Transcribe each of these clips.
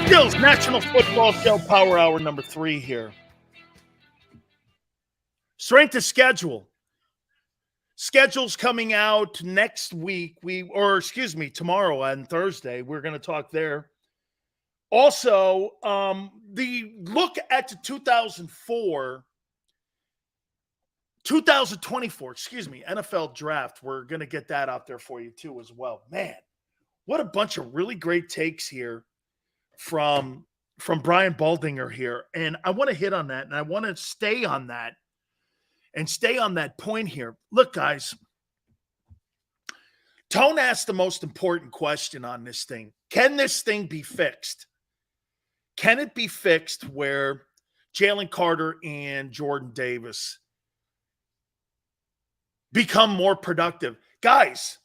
Skills National Football Show Power Hour number 3 here. Strength of schedule. Schedule's coming out next week. Tomorrow on Thursday. We're going to talk there. Also, the look at the 2024 NFL draft. We're going to get that out there for you too as well. Man, what a bunch of really great takes here from Brian Baldinger here. And I want to hit on that, and I want to stay on that point here. Look, guys, Tone asked the most important question on this thing. Can this thing be fixed? Can it be fixed where Jalen Carter and Jordan Davis become more productive? Guys,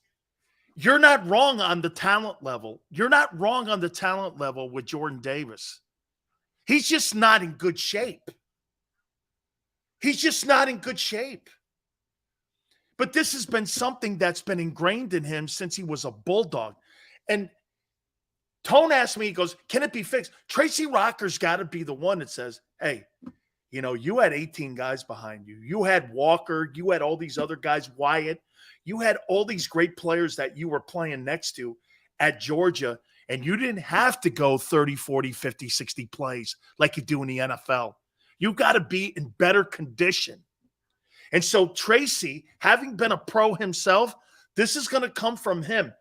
you're not wrong on the talent level. You're not wrong on the talent level with Jordan Davis. He's just not in good shape. He's just not in good shape. But this has been something that's been ingrained in him since he was a Bulldog. And Tone asked me, he goes, can it be fixed? Tracy Rocker's got to be the one that says, hey, you had 18 guys behind you. You had Walker. You had all these other guys, Wyatt. You had all these great players that you were playing next to at Georgia, and you didn't have to go 30, 40, 50, 60 plays like you do in the NFL. You got to be in better condition. And so Tracy, having been a pro himself, this is going to come from him.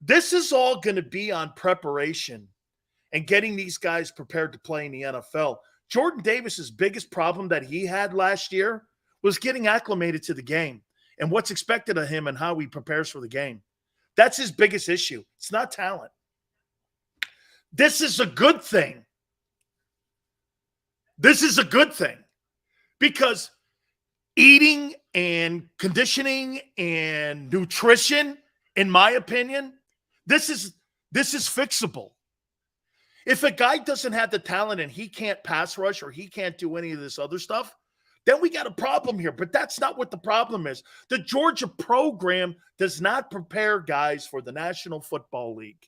This is all going to be on preparation and getting these guys prepared to play in the NFL. Jordan Davis's biggest problem that he had last year was getting acclimated to the game and what's expected of him and how he prepares for the game. That's his biggest issue. It's not talent. This is a good thing. This is a good thing because eating and conditioning and nutrition, in my opinion, this is fixable. If a guy doesn't have the talent and he can't pass rush or he can't do any of this other stuff, then we got a problem here. But that's not what the problem is. The Georgia program does not prepare guys for the National Football League.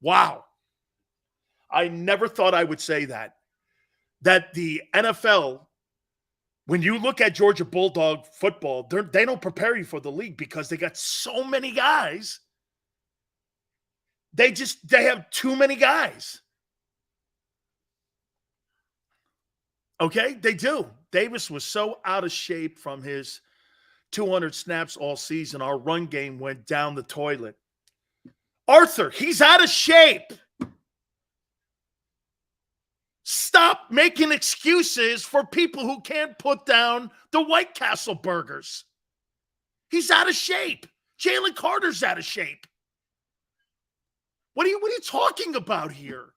Wow. I never thought I would say that. That the NFL, when you look at Georgia Bulldog football, they don't prepare you for the league because they got so many guys. They have too many guys. Okay, they do. Davis was so out of shape from his 200 snaps all season. Our run game went down the toilet. Arthur, he's out of shape. Stop making excuses for people who can't put down the White Castle burgers. He's out of shape. Jalen Carter's out of shape. What are you talking about here?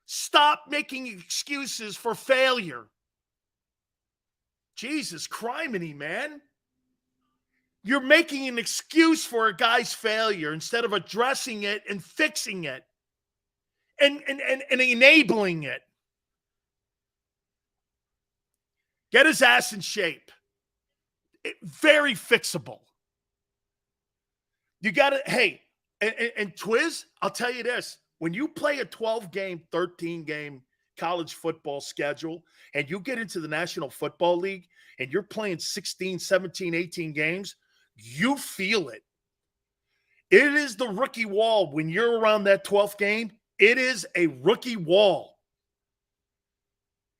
Stop making excuses for failure. Jesus criminy, man. You're making an excuse for a guy's failure instead of addressing it and fixing it and enabling it. Get his ass in shape. Very fixable. You got to, hey, and Twiz, I'll tell you this. When you play a 12-game, 13-game college football schedule and you get into the National Football League and you're playing 16, 17, 18 games, you feel it. It is the rookie wall. When you're around that 12th game, it is a rookie wall.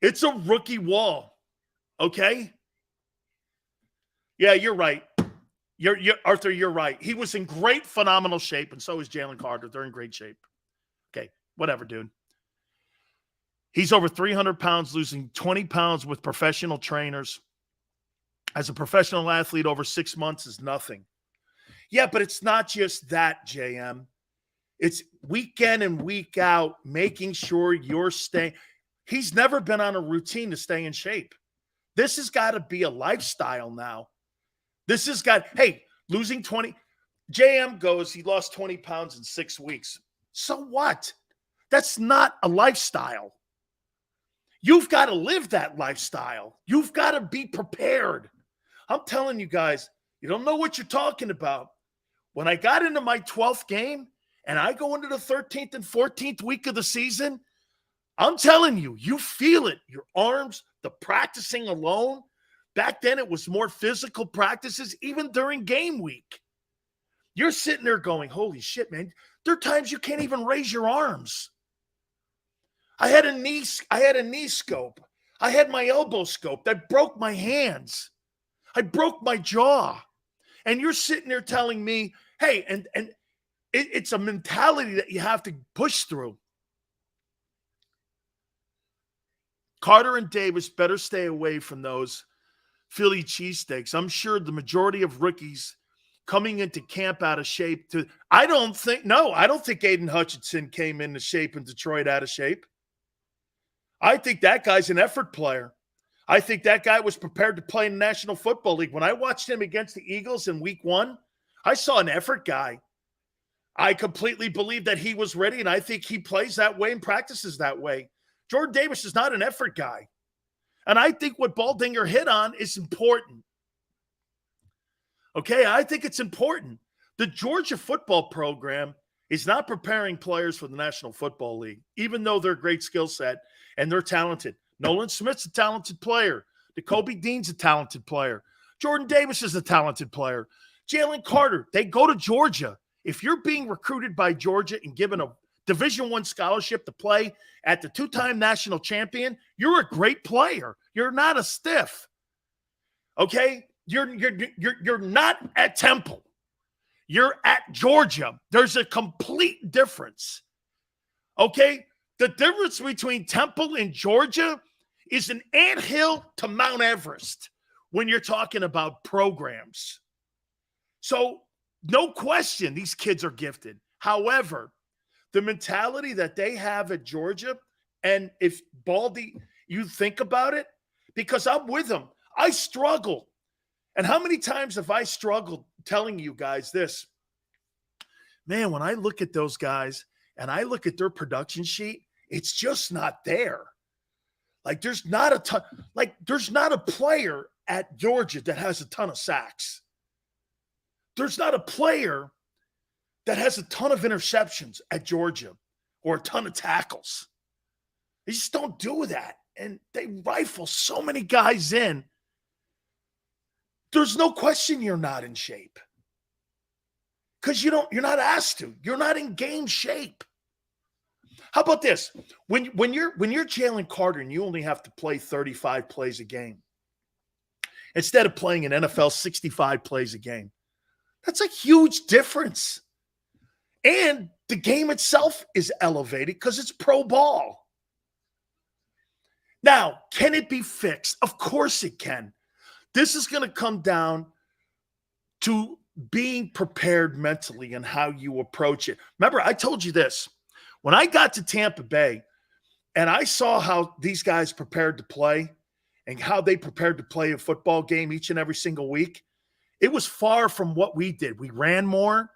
It's a rookie wall. Okay? Yeah, you're right. Arthur, you're right. He was in great, phenomenal shape, and so is Jalen Carter. They're in great shape. Okay, whatever, dude. He's over 300 pounds, losing 20 pounds with professional trainers. As a professional athlete, over 6 months is nothing. Yeah, but it's not just that, JM. It's week in and week out, making sure you're staying. He's never been on a routine to stay in shape. This has got to be a lifestyle now. This has got, hey, losing 20. JM goes, he lost 20 pounds in 6 weeks. So what? That's not a lifestyle. You've got to live that lifestyle. You've got to be prepared. I'm telling you guys, you don't know what you're talking about. When I got into my 12th game and I go into the 13th and 14th week of the season, I'm telling you, you feel it. Your arms, the practicing alone. Back then, it was more physical practices, even during game week. You're sitting there going, holy shit, man. There are times you can't even raise your arms. I had a knee scope. I had my elbow scope that broke my hands. I broke my jaw. And you're sitting there telling me, hey, and it's a mentality that you have to push through. Carter and Davis better stay away from those Philly cheesesteaks. I'm sure the majority of rookies coming into camp out of shape. I don't think Aiden Hutchinson came into shape in Detroit out of shape. I think that guy's an effort player. I think that guy was prepared to play in the National Football League. When I watched him against the Eagles in week 1, I saw an effort guy. I completely believe that he was ready, and I think he plays that way and practices that way. Jordan Davis is not an effort guy. And I think what Baldinger hit on is important. Okay, I think it's important. The Georgia football program is not preparing players for the National Football League, even though they're a great skill set and they're talented. Nolan Smith's a talented player. Jacoby Dean's a talented player. Jordan Davis is a talented player. Jalen Carter, they go to Georgia. If you're being recruited by Georgia and given a Division I scholarship to play at the 2-time national champion, you're a great player. You're not a stiff. Okay? You're not at Temple. You're at Georgia. There's a complete difference. Okay? The difference between Temple and Georgia is an anthill to Mount Everest when you're talking about programs. So, no question, these kids are gifted. However, the mentality that they have at Georgia, and if Baldy, you think about it, because I'm with them, I struggle. And how many times have I struggled telling you guys this? Man, when I look at those guys and I look at their production sheet, it's just not there. Like there's not a player at Georgia that has a ton of sacks. There's not a player that has a ton of interceptions at Georgia or a ton of tackles. They just don't do that. And they rifle so many guys in. There's no question you're not in shape. Because you're not asked to. You're not in game shape. How about this? When you're Jalen Carter and you only have to play 35 plays a game, instead of playing an NFL 65 plays a game, that's a huge difference. And the game itself is elevated because it's pro ball. Now, can it be fixed? Of course it can. This is going to come down to being prepared mentally and how you approach it. Remember, I told you this. When I got to Tampa Bay and I saw how these guys prepared to play and how they prepared to play a football game each and every single week, it was far from what we did. We ran more.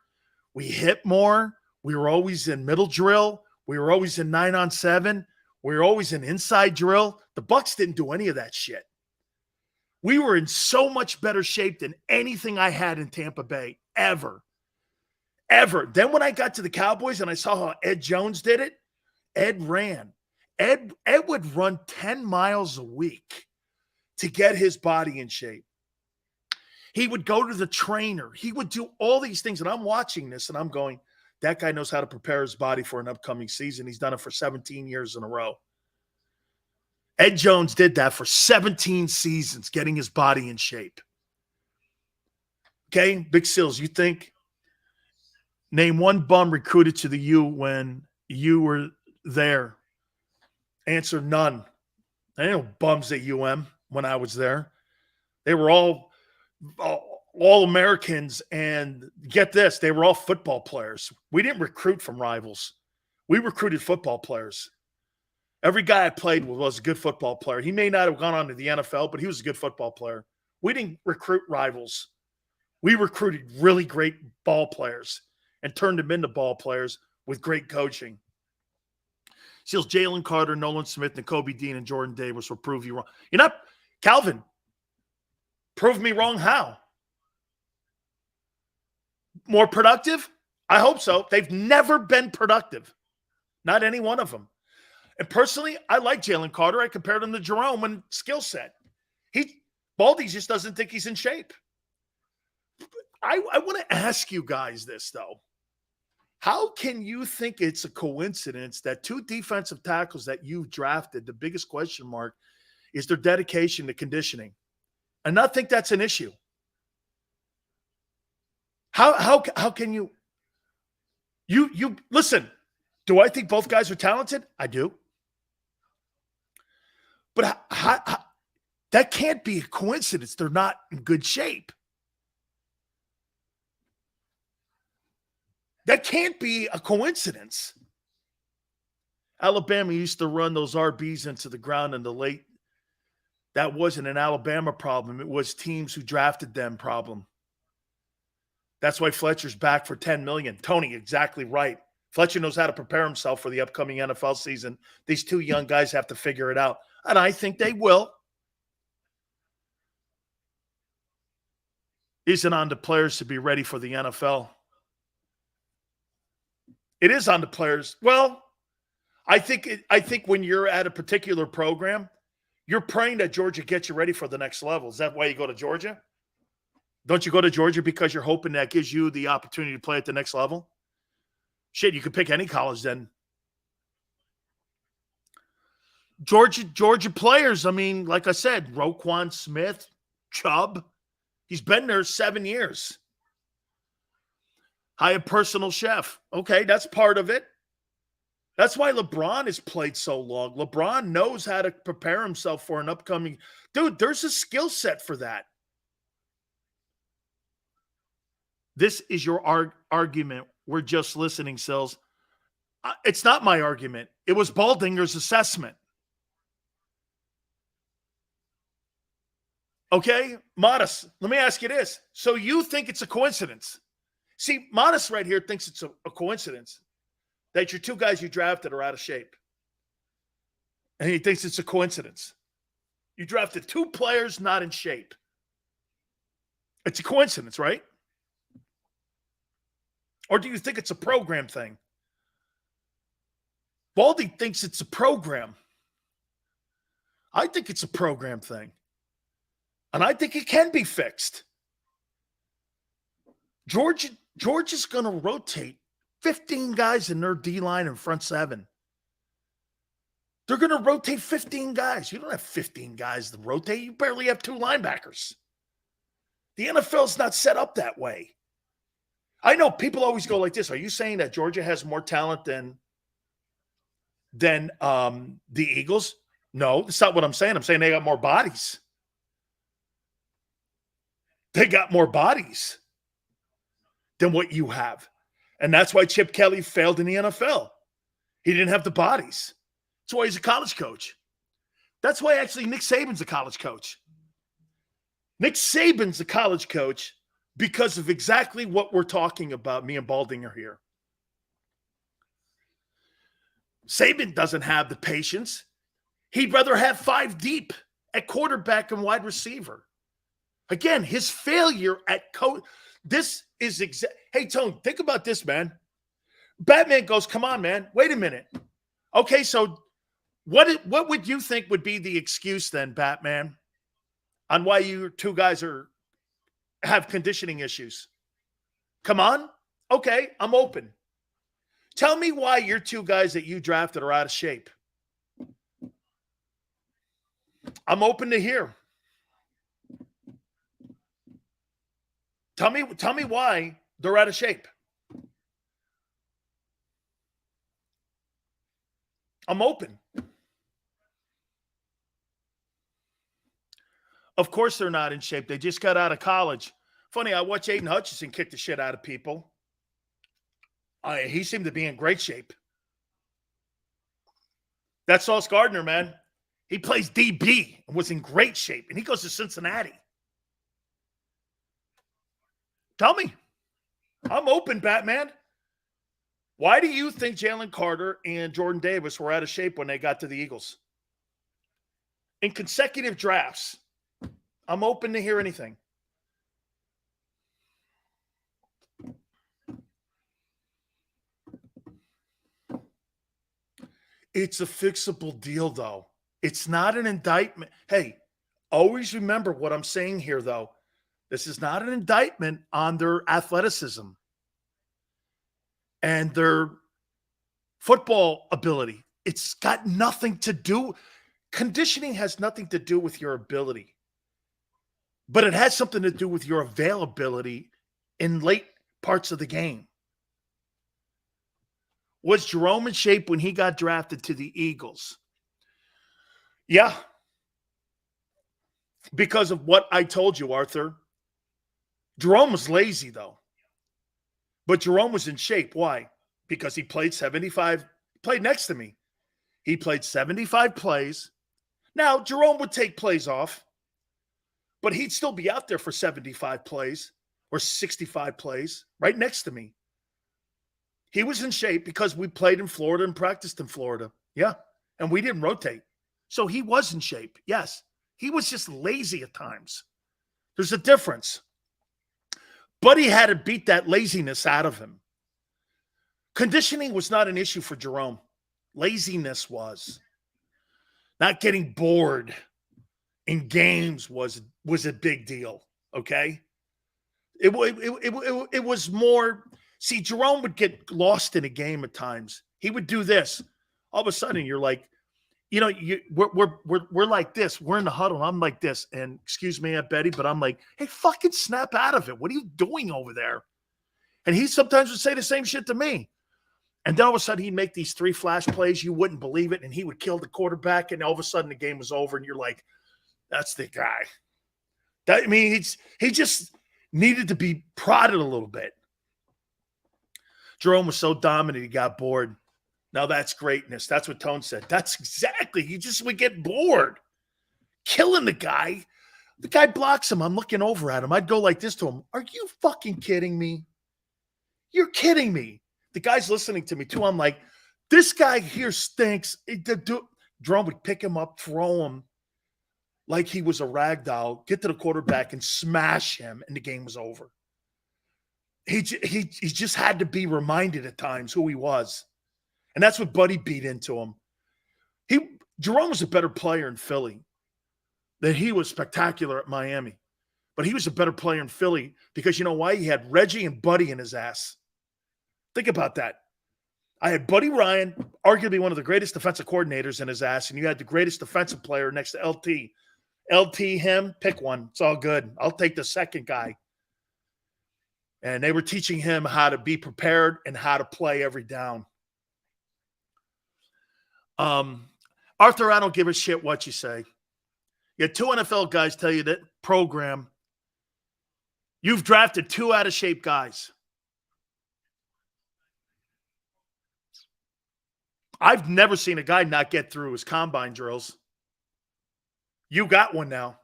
We hit more. We were always in middle drill. We were always in 9-on-7. We were always in inside drill. The Bucs didn't do any of that shit. We were in so much better shape than anything I had in Tampa Bay ever. Ever. Then when I got to the Cowboys and I saw how Ed Jones did it, Ed ran. Ed would run 10 miles a week to get his body in shape. He would go to the trainer. He would do all these things. And I'm watching this and I'm going, that guy knows how to prepare his body for an upcoming season. He's done it for 17 years in a row. Ed Jones did that for 17 seasons, getting his body in shape. Okay, Big Sills, you think? Name one bum recruited to the U when you were there. Answer, none. There ain't no bums at UM when I was there. They were all Americans, and get this, they were all football players. We didn't recruit from rivals. We recruited football players. Every guy I played with was a good football player. He may not have gone on to the NFL, but he was a good football player. We didn't recruit rivals. We recruited really great ball players and turned them into ball players with great coaching. Seals, Jalen Carter, Nolan Smith, and Kobe Dean and Jordan Davis will prove you wrong. You're not, Calvin, prove me wrong how? More productive? I hope so. They've never been productive. Not any one of them. And personally, I like Jalen Carter. I compared him to Jerome in skill set. Baldy just doesn't think he's in shape. I want to ask you guys this, though. How can you think it's a coincidence that two defensive tackles that you've drafted, the biggest question mark is their dedication to conditioning? And not think that's an issue. How can you listen, do I think both guys are talented? I do. But that can't be a coincidence. They're not in good shape. That can't be a coincidence. Alabama used to run those RBs into the ground in the late. That wasn't an Alabama problem. It was teams who drafted them problem. That's why Fletcher's back for $10 million. Tony, exactly right. Fletcher knows how to prepare himself for the upcoming NFL season. These two young guys have to figure it out. And I think they will. Isn't on the players to be ready for the NFL. It is on the players. Well, I think when you're at a particular program, you're praying that Georgia gets you ready for the next level. Is that why you go to Georgia? Don't you go to Georgia because you're hoping that gives you the opportunity to play at the next level? Shit, you could pick any college then. Georgia players, I mean, like I said, Roquan Smith, Chubb, he's been there 7 years. Hire a personal chef. Okay, that's part of it. That's why LeBron has played so long. LeBron knows how to prepare himself for an upcoming. Dude, there's a skill set for that. This is your argument. We're just listening, Sills. It's not my argument. It was Baldinger's assessment. Okay, Modest, let me ask you this. So you think it's a coincidence? See, Modest right here thinks it's a coincidence that your two guys you drafted are out of shape. And he thinks it's a coincidence. You drafted two players not in shape. It's a coincidence, right? Or do you think it's a program thing? Baldy thinks it's a program. I think it's a program thing. And I think it can be fixed. Georgia's going to rotate 15 guys in their D-line and front seven. They're going to rotate 15 guys. You don't have 15 guys to rotate. You barely have two linebackers. The NFL's not set up that way. I know people always go like this. Are you saying that Georgia has more talent than the Eagles? No, that's not what I'm saying. I'm saying they got more bodies. They got more bodies than what you have. And that's why Chip Kelly failed in the NFL. He didn't have the bodies. That's why he's a college coach. That's why actually Nick Saban's a college coach. Nick Saban's a college coach because of exactly what we're talking about, me and Baldinger here. Saban doesn't have the patience. He'd rather have 5 deep at quarterback and wide receiver. Again, his failure at coach. This is Hey, Tone, think about this, man. Batman goes, come on, man. Wait a minute. Okay, so what would you think would be the excuse then, Batman, on why you two guys have conditioning issues? Come on. Okay, I'm open. Tell me why your two guys that you drafted are out of shape. I'm open to hear. Tell me why they're out of shape. I'm open. Of course they're not in shape. They just got out of college. Funny, I watched Aiden Hutchinson kick the shit out of people. He seemed to be in great shape. That's Sauce Gardner, man. He plays DB and was in great shape, and he goes to Cincinnati. Tell me. I'm open, Batman. Why do you think Jalen Carter and Jordan Davis were out of shape when they got to the Eagles? In consecutive drafts, I'm open to hear anything. It's a fixable deal, though. It's not an indictment. Hey, always remember what I'm saying here, though. This is not an indictment on their athleticism and their football ability. It's got nothing to do. Conditioning has nothing to do with your ability, but it has something to do with your availability in late parts of the game. Was Jerome in shape when he got drafted to the Eagles? Yeah. Because of what I told you, Arthur. Jerome was lazy, though. But Jerome was in shape. Why? Because he played 75, played next to me. He played 75 plays. Now, Jerome would take plays off, but he'd still be out there for 75 plays or 65 plays right next to me. He was in shape because we played in Florida and practiced in Florida. Yeah. And we didn't rotate. So he was in shape. Yes. He was just lazy at times. There's a difference. But he had to beat that laziness out of him. Conditioning was not an issue for Jerome. Laziness was. Not getting bored in games was a big deal, okay? It was more. See, Jerome would get lost in a game at times. He would do this. All of a sudden, you're like, we're like this. We're in the huddle. I'm like this, and excuse me, Aunt Betty, but I'm like, hey, fucking snap out of it. What are you doing over there? And he sometimes would say the same shit to me. And then all of a sudden, he'd make these 3 flash plays. You wouldn't believe it. And he would kill the quarterback. And all of a sudden, the game was over. And you're like, that's the guy. I mean, he just needed to be prodded a little bit. Jerome was so dominant, he got bored. Now that's greatness. That's what Tone said. That's exactly. He just would get bored. Killing the guy. The guy blocks him. I'm looking over at him. I'd go like this to him. Are you fucking kidding me? You're kidding me. The guy's listening to me too. I'm like, this guy here stinks. Jerome would pick him up, throw him like he was a rag doll, get to the quarterback and smash him, and the game was over. He just had to be reminded at times who he was. And that's what Buddy beat into him. Jerome was a better player in Philly than he was spectacular at Miami. But he was a better player in Philly because you know why? He had Reggie and Buddy in his ass. Think about that. I had Buddy Ryan, arguably one of the greatest defensive coordinators in his ass, and you had the greatest defensive player next to LT. LT, him, pick one. It's all good. I'll take the second guy. And they were teaching him how to be prepared and how to play every down. Arthur, I don't give a shit what you say. You had 2 NFL guys tell you that program. You've drafted 2 out-of-shape guys. I've never seen a guy not get through his combine drills. You got one now.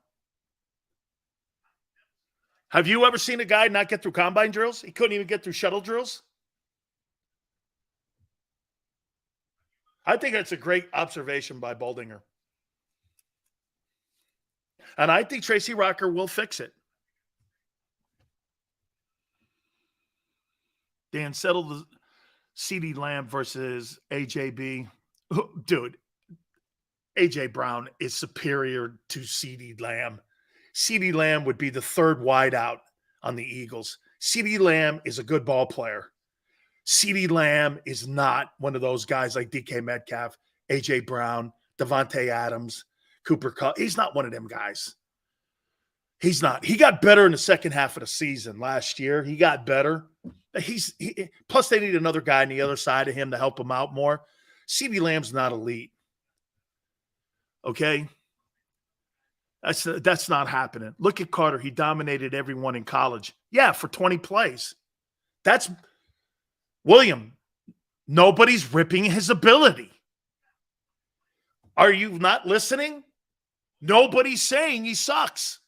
Have you ever seen a guy not get through combine drills? He couldn't even get through shuttle drills. I think that's a great observation by Baldinger. And I think Tracy Rocker will fix it. Dan, settle the CeeDee Lamb versus AJB. Dude, AJ Brown is superior to CeeDee Lamb. CeeDee Lamb would be the 3rd wideout on the Eagles. CeeDee Lamb is a good ball player. CeeDee Lamb is not one of those guys like DK Metcalf, AJ Brown, Devontae Adams, Cooper Kupp. He's not one of them guys. He's not. He got better in the second half of the season last year. He got better. Plus, they need another guy on the other side of him to help him out more. CeeDee Lamb's not elite. Okay? That's not happening. Look at Carter. He dominated everyone in college. Yeah, for 20 plays. That's William. Nobody's ripping his ability. Are you not listening? Nobody's saying he sucks.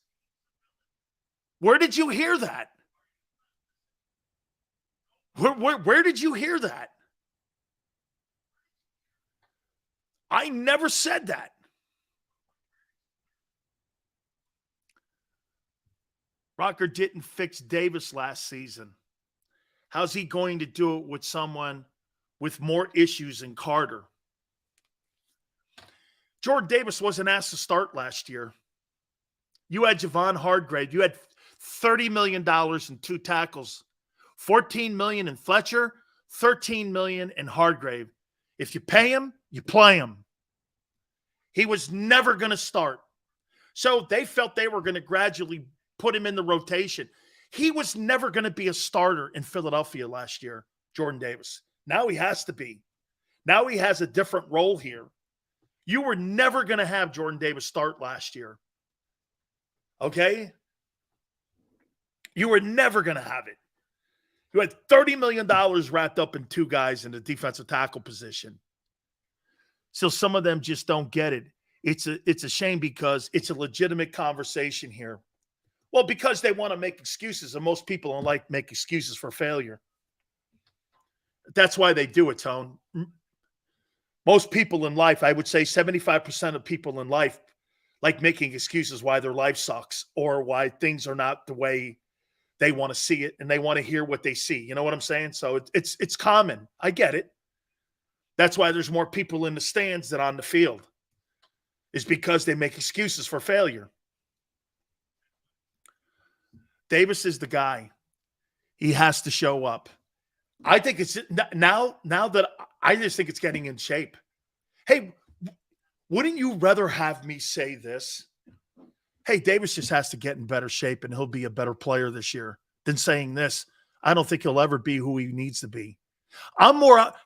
Where did you hear that? Where did you hear that? I never said that. Rocker didn't fix Davis last season. How's he going to do it with someone with more issues than Carter? Jordan Davis wasn't asked to start last year. You had Javon Hargrave. You had $30 million in 2 tackles, $14 million in Fletcher, $13 million in Hargrave. If you pay him, you play him. He was never going to start. So they felt they were going to gradually put him in the rotation. He was never going to be a starter in Philadelphia last year, Jordan Davis. Now he has to be. Now he has a different role here. You were never going to have Jordan Davis start last year. Okay? You were never going to have it. You had $30 million wrapped up in 2 guys in the defensive tackle position. So some of them just don't get it. It's a shame because it's a legitimate conversation here. Well, because they want to make excuses, and most people in life make excuses for failure. That's why they do it, Tone. Most people in life, I would say 75% of people in life like making excuses why their life sucks or why things are not the way they want to see it, and they want to hear what they see. You know what I'm saying? So it's common. I get it. That's why there's more people in the stands than on the field. Is because they make excuses for failure. Davis is the guy. He has to show up. I think it's now that I just think it's getting in shape. Hey, wouldn't you rather have me say this? Hey, Davis just has to get in better shape and he'll be a better player this year than saying this. I don't think he'll ever be who he needs to be.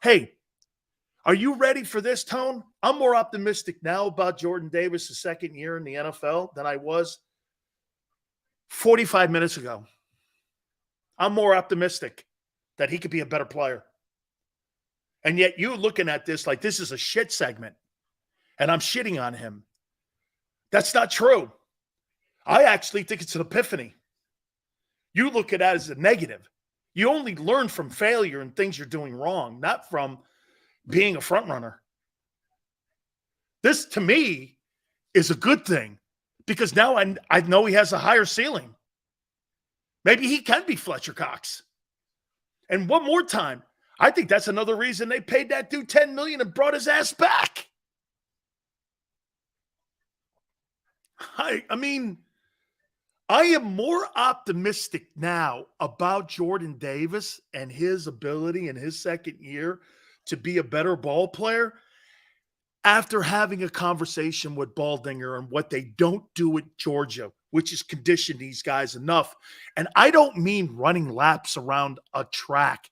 Hey, are you ready for this, Tone? I'm more optimistic now about Jordan Davis' second year in the NFL than I was 45 minutes ago. I'm more optimistic that he could be a better player. And yet you looking at this like this is a shit segment and I'm shitting on him. That's not true. I actually think it's an epiphany. You look at that as a negative. You only learn from failure and things you're doing wrong, not from being a front runner. This, to me, is a good thing because now I know he has a higher ceiling. Maybe he can be Fletcher Cox. And one more time, I think that's another reason they paid that dude $10 million and brought his ass back. I mean, I am more optimistic now about Jordan Davis and his ability in his second year to be a better ball player after having a conversation with Baldinger and what they don't do at Georgia, which is condition these guys enough. And I don't mean running laps around a track.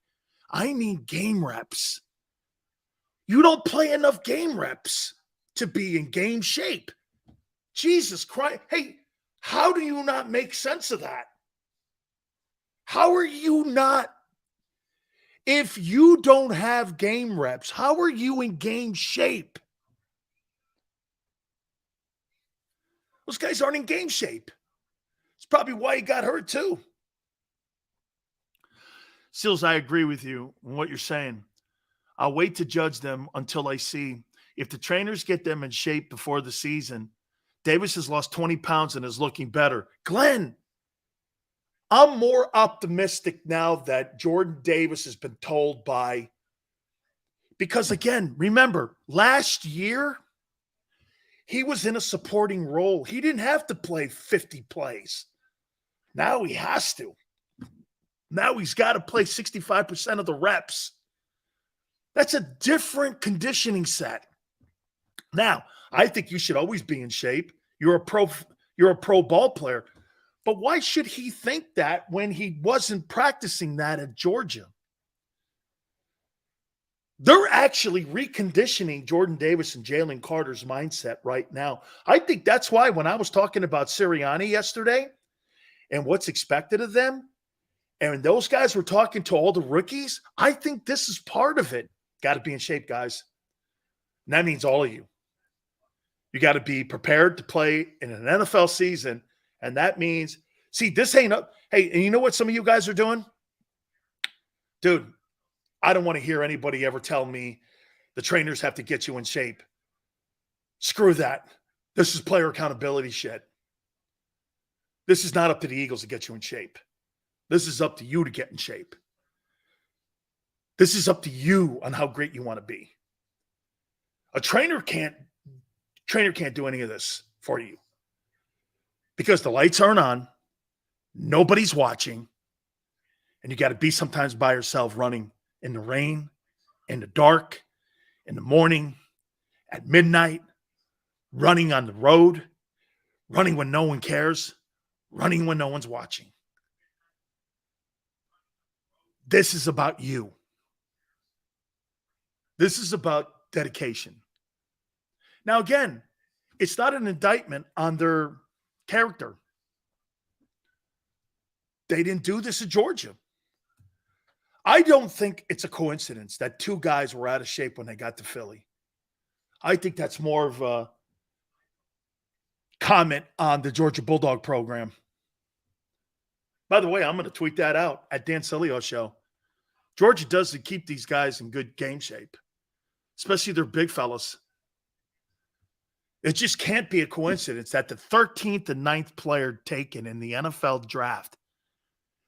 I mean game reps. You don't play enough game reps to be in game shape. Jesus Christ. Hey, how do you not make sense of that? How are you not? If you don't have game reps, how are you in game shape? Those guys aren't in game shape. It's probably why he got hurt too. Sills, I agree with you on what you're saying. I'll wait to judge them until I see if the trainers get them in shape before the season. Davis has lost 20 pounds and is looking better. Glenn, I'm more optimistic now that Jordan Davis has been told by, because again, remember, last year, he was in a supporting role. He didn't have to play 50 plays. Now he has to. Now he's got to play 65% of the reps. That's a different conditioning set. Now, I think you should always be in shape. You're a pro ball player. But why should he think that when he wasn't practicing that at Georgia? They're actually reconditioning Jordan Davis and Jalen Carter's mindset right now. I think that's why when I was talking about Sirianni yesterday and what's expected of them, and those guys were talking to all the rookies, I think this is part of it. Got to be in shape, guys. And that means all of you. You got to be prepared to play in an NFL season. And that means, see, this ain't up. Hey, and you know what some of you guys are doing? Dude, I don't want to hear anybody ever tell me the trainers have to get you in shape. Screw that. This is player accountability shit. This is not up to the Eagles to get you in shape. This is up to you to get in shape. This is up to you on how great you want to be. A trainer can't Trainer can't do any of this for you because the lights aren't on, nobody's watching, and you got to be sometimes by yourself running in the rain, in the dark, in the morning, at midnight, running on the road, running when no one cares, running when no one's watching. This is about you. This is about dedication. Now, again, it's not an indictment on their character. They didn't do this at Georgia. I don't think it's a coincidence that two guys were out of shape when they got to Philly. I think that's more of a comment on the Georgia Bulldog program. By the way, I'm going to tweet that out at Dan Sileo Show. Georgia does keep these guys in good game shape, especially their big fellas. It just can't be a coincidence that the 13th and 9th player taken in the NFL draft,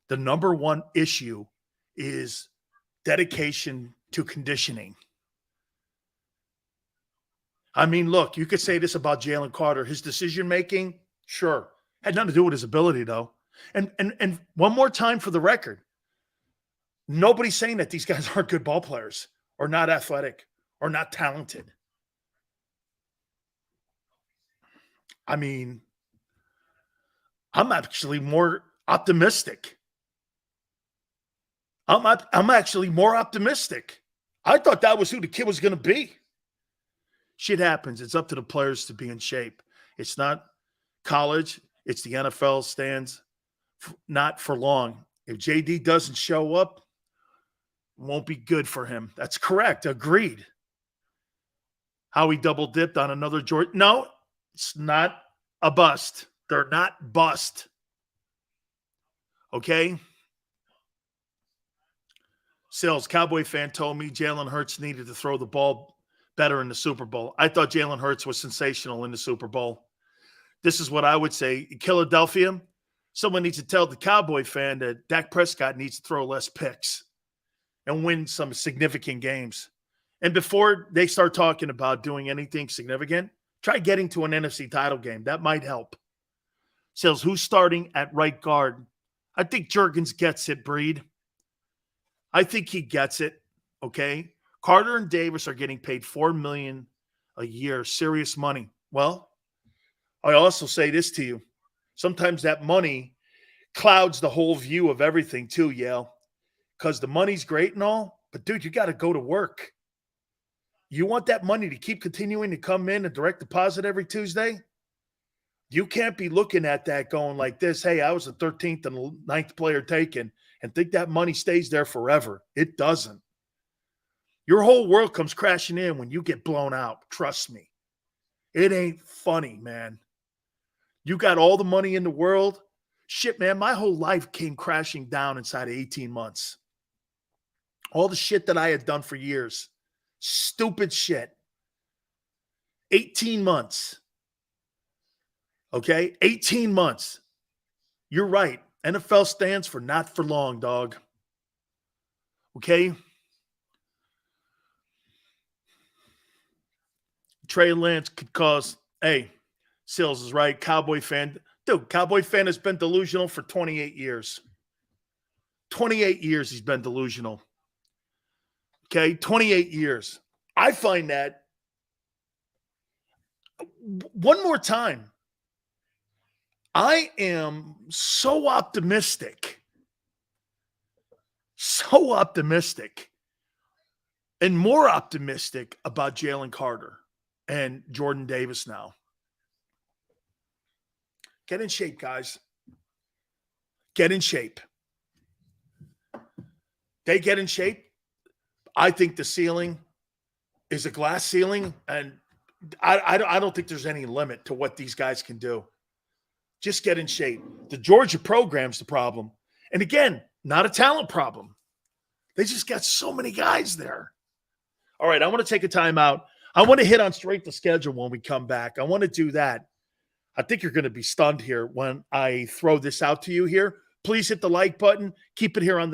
the number one issue is dedication to conditioning. I mean, look, you could say this about Jalen Carter. His decision-making, sure. Had nothing to do with his ability, though. And one more time for the record, nobody's saying that these guys aren't good ball players or not athletic or not talented. I mean, I'm actually more optimistic. I'm actually more optimistic. I thought that was who the kid was going to be. Shit happens. It's up to the players to be in shape. It's not college. It's the NFL stands not for long. If JD doesn't show up, it won't be good for him. That's correct. Agreed. How he double dipped on another Jordan. No, it's not a bust. They're not bust. Okay? Sales, Cowboy fan told me Jalen Hurts needed to throw the ball better in the Super Bowl. I thought Jalen Hurts was sensational in the Super Bowl. This is what I would say. Philadelphia, someone needs to tell the Cowboy fan that Dak Prescott needs to throw less picks and win some significant games. And before they start talking about doing anything significant, try getting to an NFC title game. That might help. Sales, who's starting at right guard? I think Jurgens gets it, Breed. I think he gets it, okay? Carter and Davis are getting paid $4 million a year, serious money. Well, I also say this to you. Sometimes that money clouds the whole view of everything too, Yale, because the money's great and all, but, dude, you got to go to work. You want that money to keep continuing to come in and direct deposit every Tuesday? You can't be looking at that going like this, hey, I was the 13th and 9th player taken, and think that money stays there forever. It doesn't. Your whole world comes crashing in when you get blown out. Trust me. It ain't funny, man. You got all the money in the world. Shit, man, my whole life came crashing down inside of 18 months. All the shit that I had done for years. Stupid shit. 18 months. Okay? 18 months. You're right. NFL stands for not for long, dog. Okay? Trey Lance could cause, hey, Sills is right. Cowboy fan. Dude, Cowboy fan has been delusional for 28 years. 28 years he's been delusional. Okay? 28 years. I find that, one more time, I am so optimistic, and more optimistic about Jalen Carter and Jordan Davis now. Get in shape, guys. Get in shape. They get in shape. I think the ceiling is a glass ceiling, and I don't think there's any limit to what these guys can do. Just get in shape. The Georgia program's the problem. And again, not a talent problem. They just got so many guys there. All right, I want to take a timeout. I want to hit on straight the schedule when we come back. I want to do that. I think you're going to be stunned here when I throw this out to you here. Please hit the like button. Keep it here on the